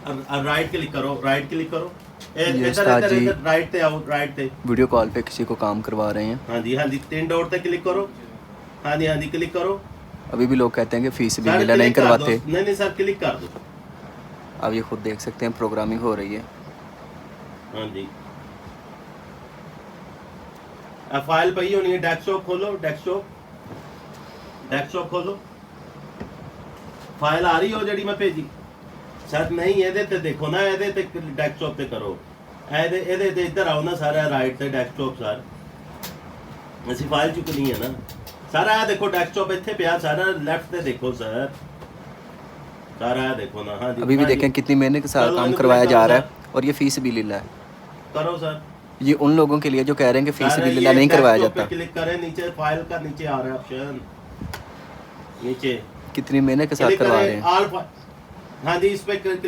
Right click करो, right click करो। ये उस्ताद जी राइट पे आओ, राइट पे। वीडियो कॉल पे किसी को काम करवा रहे हैं। हाँ जी, हाँ जी, 3 डॉट पे क्लिक करो। हाँ जी, हाँ जी, क्लिक करो। अभी भी लोग कहते हैं कि फीस भी सर मिला नहीं क्लिक कर दो। करवाते। नहीं नहीं सर, क्लिक कर दो। अब ये खुद देख सकते हैं प्रोग्रामिंग हो रही है। हाँ जी, अब फाइल पई होनी है। डेस्कटॉप खोलो, डेस्कटॉप खोलो। फाइल आ रही हो जड़ी मैं भेजी सर? नहीं, ਇਹਦੇ ਤੇ ਦੇਖੋ ਨਾ, ਇਹਦੇ ਤੇ ਡੈਸਕਟॉप ਤੇ ਕਰੋ। ਇਹਦੇ ਤੇ ਇੱਧਰ ਆਓ ਨਾ ਸਰ, ਰਾਈਟ ਤੇ ਡੈਸਕਟॉप ਸਰ। ਅਸੀਂ ਫਾਈਲ ਚੁੱਕਣੀ ਹੈ ਨਾ ਸਰ। ਆ ਦੇਖੋ ਡੈਸਕਟॉप ਇੱਥੇ ਪਿਆ ਸਰ, ਲੈਫਟ ਤੇ ਦੇਖੋ ਸਰ। सर आ देखो ना। हाँ जी, अभी भी हाँ जी। देखें कितनी मेहनत के साथ चलो, काम इनको करवाया करो जा रहा सर। है और ये फीस भी लीला है। करो सर। ये उन लोगों के लिए जो कह रहे हैं कि फीस सर, भी ये लीला नहीं करवाया डेस्कटॉप पे जाता। क्लिक करें, नीचे फाइल का नीचे आ रहा है ऑप्शन, नीचे कितनी मेहनत के साथ क्लिक करवा करें रहे हैं। हाँ जी, इस पे क्लिक